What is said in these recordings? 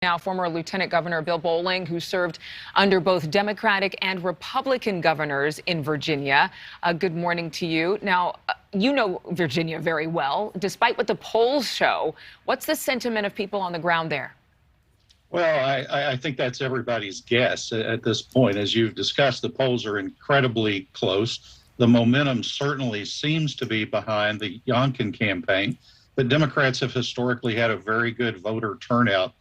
Now, former Lieutenant Governor Bill Bolling, who served under both Democratic and Republican governors in Virginia. Good morning to you. Now, you know Virginia very well. Despite what the polls show, what's the sentiment of people on the ground there? Well, I think that's everybody's guess at this point. As you've discussed, the polls are incredibly close. The momentum certainly seems to be behind the Youngkin campaign, but Democrats have historically had a very good voter turnout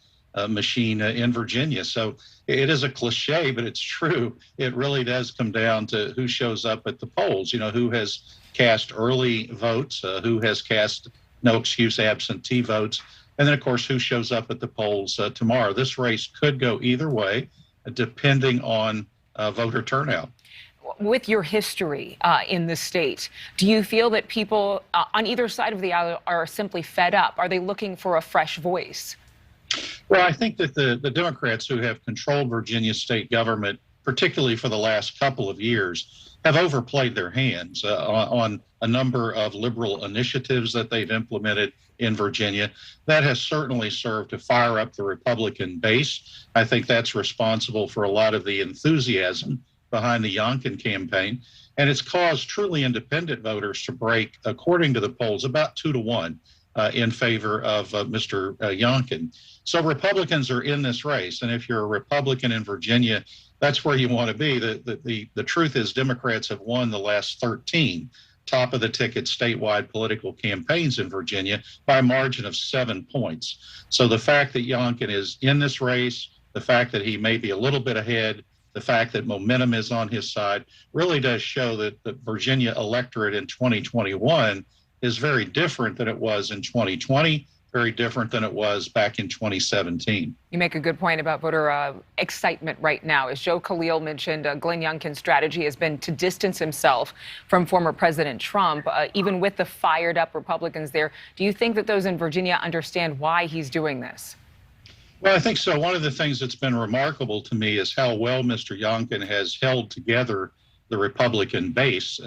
machine in Virginia. So it is a cliche, but it's true. It really does come down to who shows up at the polls, who has cast early votes, who has cast no excuse absentee votes, and then, of course, who shows up at the polls tomorrow. This race could go either way, depending on voter turnout. With your history in the state, do you feel that people on either side of the aisle are simply fed up? Are they looking for a fresh voice? Well, I think that the Democrats who have controlled Virginia state government, particularly for the last couple of years, have overplayed their hands on a number of liberal initiatives that they've implemented in Virginia. That has certainly served to fire up the Republican base. I think that's responsible for a lot of the enthusiasm behind the Youngkin campaign. And it's caused truly independent voters to break, according to the polls, about 2-1 in favor of Mr. Youngkin. So Republicans are in this race. And if you're a Republican in Virginia, that's where you want to be. The truth is Democrats have won the last 13 top of the ticket statewide political campaigns in Virginia by a margin of 7 points. So the fact that Youngkin is in this race, the fact that he may be a little bit ahead, the fact that momentum is on his side really does show that the Virginia electorate in 2021 is very different than it was in 2020, very different than it was back in 2017. You make a good point about voter excitement right now. As Joe Khalil mentioned, Glenn Youngkin's strategy has been to distance himself from former President Trump, even with the fired up Republicans there. Do you think that those in Virginia understand why he's doing this? Well, I think so. One of the things that's been remarkable to me is how well Mr. Youngkin has held together the Republican base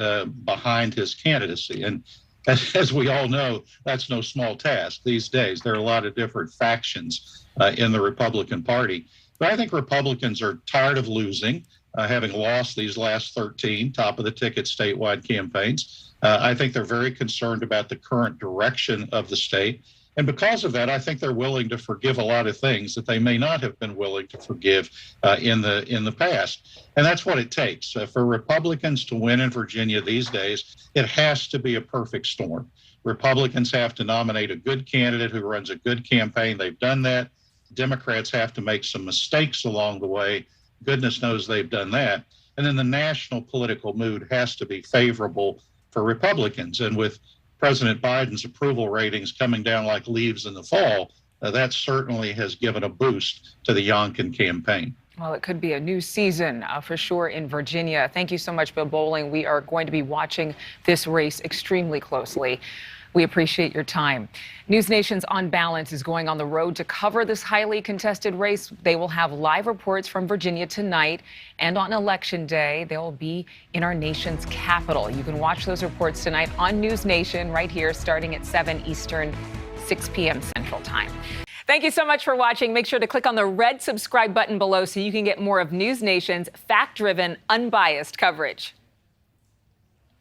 behind his candidacy. And as we all know, that's no small task these days. There are a lot of different factions in the Republican Party. But I think Republicans are tired of losing, having lost these last 13 top of the ticket statewide campaigns. I think they're very concerned about the current direction of the state. And because of that, I think they're willing to forgive a lot of things that they may not have been willing to forgive in the past. And that's what it takes. For Republicans to win in Virginia these days, it has to be a perfect storm. Republicans have to nominate a good candidate who runs a good campaign. They've done that. Democrats have to make some mistakes along the way. Goodness knows they've done that. And then the national political mood has to be favorable for Republicans. And with President Biden's approval ratings coming down like leaves in the fall, that certainly has given a boost to the Youngkin campaign. Well, it could be a new season for sure in Virginia. Thank you so much, Bill Bolling. We are going to be watching this race extremely closely. We appreciate your time. NewsNation's On Balance is going on the road to cover this highly contested race. They will have live reports from Virginia tonight, and on Election Day, they will be in our nation's capital. You can watch those reports tonight on NewsNation right here, starting at 7 Eastern, 6 p.m. Central Time. Thank you so much for watching. Make sure to click on the red subscribe button below so you can get more of NewsNation's fact-driven, unbiased coverage.